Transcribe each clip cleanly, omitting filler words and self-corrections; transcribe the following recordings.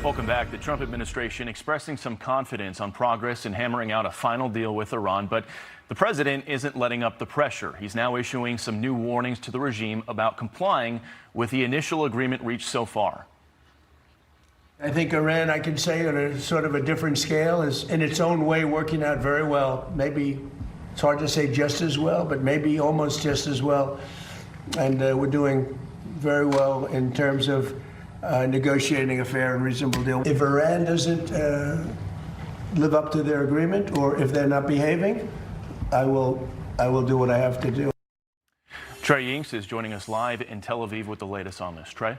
Welcome back. The Trump administration expressing some confidence on progress in hammering out a final deal with Iran, but the president isn't letting up the pressure. He's now issuing some new warnings to the regime about complying with the initial agreement reached so far. I think Iran, I can say on a sort of a different scale, is in its own way working out very well. Maybe it's hard to say just as well, but maybe almost just as well. And we're doing very well in terms of negotiating a fair and reasonable deal. If Iran doesn't live up to their agreement, or if they're not behaving, I will do what I have to do. Trey Yingst is joining us live in Tel Aviv with the latest on this. Trey?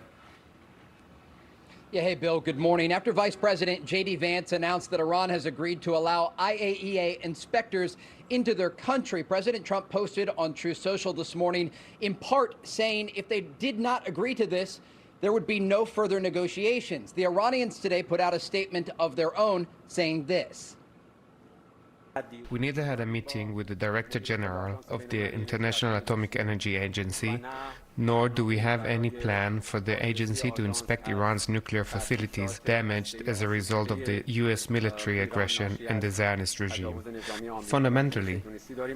Yeah, hey, Bill, good morning. After Vice President J.D. Vance announced that Iran has agreed to allow IAEA inspectors into their country, President Trump posted on Truth Social this morning, in part saying if they did not agree to this, there would be no further negotiations. The Iranians today put out a statement of their own saying this. We neither had a meeting with the Director General of the International Atomic Energy Agency, nor do we have any plan for the agency to inspect Iran's nuclear facilities damaged as a result of the U.S. military aggression and the Zionist regime. Fundamentally,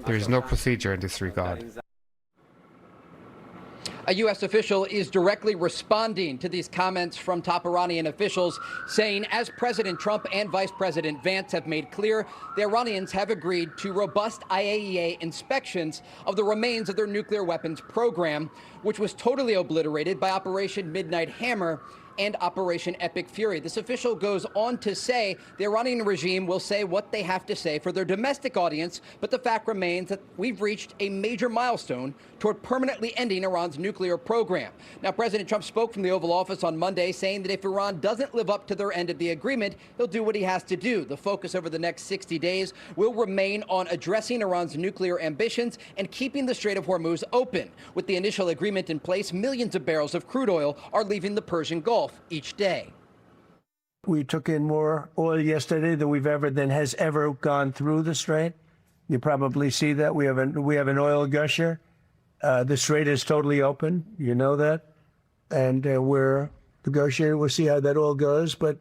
there is no procedure in this regard. A U.S. official is directly responding to these comments from top Iranian officials, saying, as President Trump and Vice President Vance have made clear, the Iranians have agreed to robust IAEA inspections of the remains of their nuclear weapons program, which was totally obliterated by Operation Midnight Hammer and Operation Epic Fury. This official goes on to say the Iranian regime will say what they have to say for their domestic audience, but the fact remains that we've reached a major milestone toward permanently ending Iran's nuclear program. Now, President Trump spoke from the Oval Office on Monday, saying that if Iran doesn't live up to their end of the agreement, he'll do what he has to do. The focus over the next 60 days will remain on addressing Iran's nuclear ambitions and keeping the Strait of Hormuz open. With the initial agreement in place, millions of barrels of crude oil are leaving the Persian Gulf each day. We took in more oil yesterday than has ever gone through the Strait. You probably see that we have an oil gusher. The Strait is totally open. You know that, and we're negotiating. We'll see how that all goes. But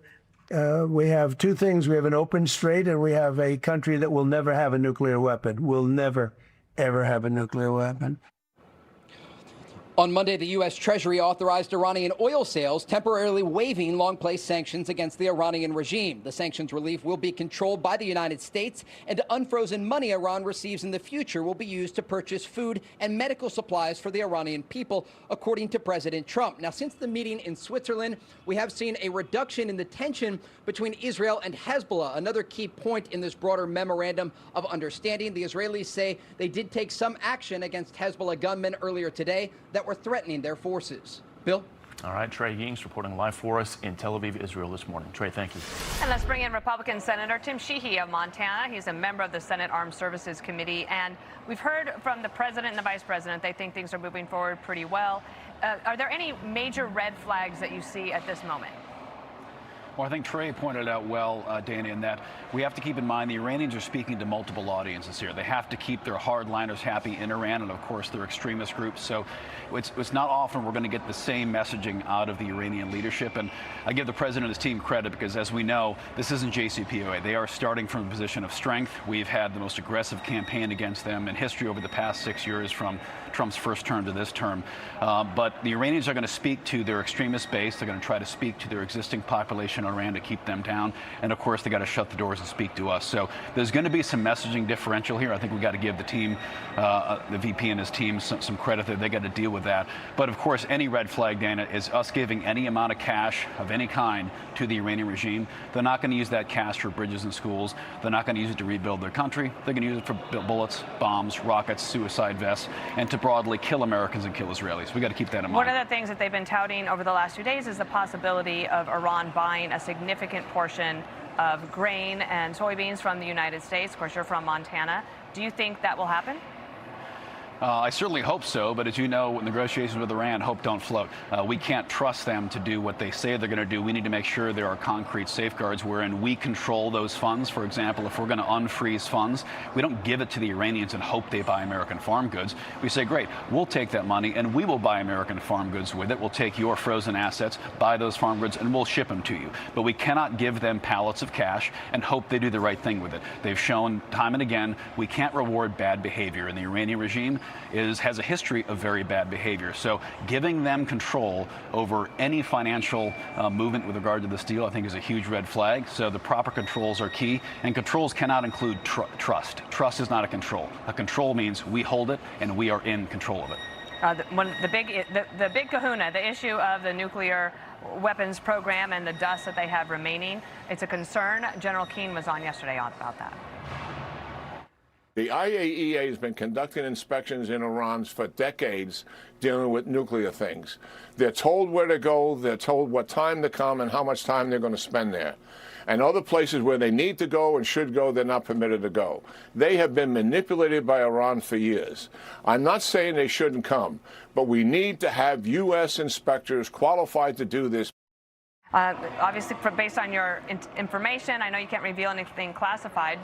we have two things: we have an open Strait, and we have a country that will never have a nuclear weapon. Will never, ever have a nuclear weapon. On Monday, the U.S. Treasury authorized Iranian oil sales, temporarily waiving long-placed sanctions against the Iranian regime. The sanctions relief will be controlled by the United States, and unfrozen money Iran receives in the future will be used to purchase food and medical supplies for the Iranian people, according to President Trump. Now, since the meeting in Switzerland, we have seen a reduction in the tension between Israel and Hezbollah, another key point in this broader memorandum of understanding. The Israelis say they did take some action against Hezbollah gunmen earlier today that were threatening their forces. Bill? All right, Trey Yingst reporting live for us in Tel Aviv, Israel this morning. Trey, thank you. And let's bring in Republican Senator Tim Sheehy of Montana. He's a member of the Senate Armed Services Committee. And we've heard from the president and the vice president, they think things are moving forward pretty well. Are there any major red flags that you see at this moment? Well, I think Trey pointed out well, Dana, in that we have to keep in mind the Iranians are speaking to multiple audiences here. They have to keep their hardliners happy in Iran and, of course, their extremist groups. So it's not often we're going to get the same messaging out of the Iranian leadership. And I give the president and his team credit because, as we know, this isn't JCPOA. They are starting from a position of strength. We've had the most aggressive campaign against them in history over the past 6 years, from Trump's first term to this term. But the Iranians are going to speak to their extremist base. They're going to try to speak to their existing population in Iran to keep them down. And of course, they got to shut the doors and speak to us. So there's going to be some messaging differential here. I think we got to give the team, the VP and his team, some credit that they got to deal with that. But of course, any red flag, Dana, is us giving any amount of cash of any kind to the Iranian regime. They're not going to use that cash for bridges and schools. They're not going to use it to rebuild their country. They're going to use it for bullets, bombs, rockets, suicide vests, and to broadly kill Americans and kill Israelis. We got to keep that in mind. One of the things that they've been touting over the last few days is the possibility of Iran buying a significant portion of grain and soybeans from the United States. Of course, you're from Montana. Do you think that will happen? I certainly hope so, but as you know, negotiations with Iran, hope don't float. We can't trust them to do what they say they're going to do. We need to make sure there are concrete safeguards wherein we control those funds. For example, if we're going to unfreeze funds, we don't give it to the Iranians and hope they buy American farm goods. We say, great, we'll take that money and we will buy American farm goods with it. We'll take your frozen assets, buy those farm goods, and we'll ship them to you. But we cannot give them pallets of cash and hope they do the right thing with it. They've shown time and again we can't reward bad behavior, and the Iranian regime has a history of very bad behavior. So giving them control over any financial movement with regard to this deal, I think, is a huge red flag. So the proper controls are key, and controls cannot include trust. Trust is not a control. A control means we hold it and we are in control of it. The big kahuna, the issue of the nuclear weapons program and the dust that they have remaining, it's a concern. General Keane was on yesterday about that. The IAEA has been conducting inspections in Iran for decades dealing with nuclear things. They're told where to go, they're told what time to come and how much time they're going to spend there. And other places where they need to go and should go, they're not permitted to go. They have been manipulated by Iran for years. I'm not saying they shouldn't come, but we need to have U.S. inspectors qualified to do this. Obviously, based on your information, I know you can't reveal anything classified.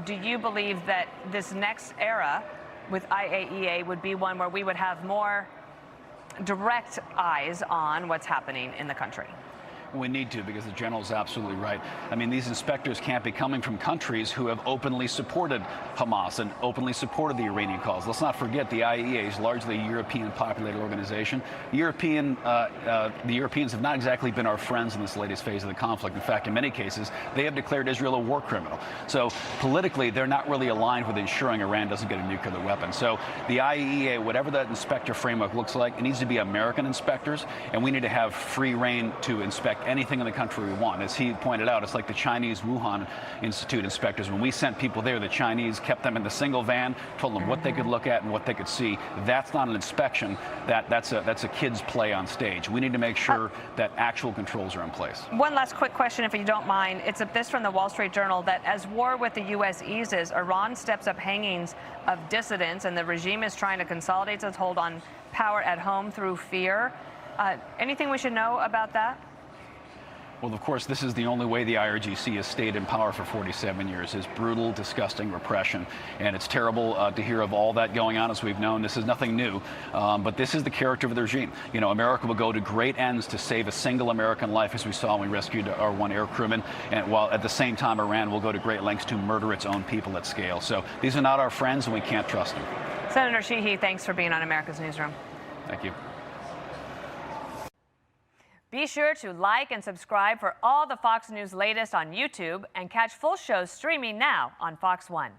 Do you believe that this next era with IAEA would be one where we would have more direct eyes on what's happening in the country? We need to, because the general's absolutely right. I mean, these inspectors can't be coming from countries who have openly supported Hamas and openly supported the Iranian cause. Let's not forget the IAEA is largely a European-populated organization. The Europeans have not exactly been our friends in this latest phase of the conflict. In fact, in many cases, they have declared Israel a war criminal. So politically, they're not really aligned with ensuring Iran doesn't get a nuclear weapon. So the IAEA, whatever that inspector framework looks like, it needs to be American inspectors, and we need to have free reign to inspect anything in the country we want. As he pointed out, it's like the Chinese Wuhan Institute inspectors. When we sent people there, the Chinese kept them in the single van, told them what they could look at and what they could see. That's not an inspection. That's a kid's play on stage. We need to make sure that actual controls are in place. One last quick question, if you don't mind. It's this from the Wall Street Journal, that as war with the U.S. eases, Iran steps up hangings of dissidents, and the regime is trying to consolidate its hold on power at home through fear. Anything we should know about that? Well, of course, this is the only way the IRGC has stayed in power for 47 years, is brutal, disgusting repression. And it's terrible to hear of all that going on, as we've known. This is nothing new, but this is the character of the regime. You know, America will go to great ends to save a single American life, as we saw when we rescued our one air crewman, and while at the same time Iran will go to great lengths to murder its own people at scale. So these are not our friends, and we can't trust them. Senator Sheehy, thanks for being on America's Newsroom. Thank you. Be sure to like and subscribe for all the Fox News latest on YouTube, and catch full shows streaming now on Fox One.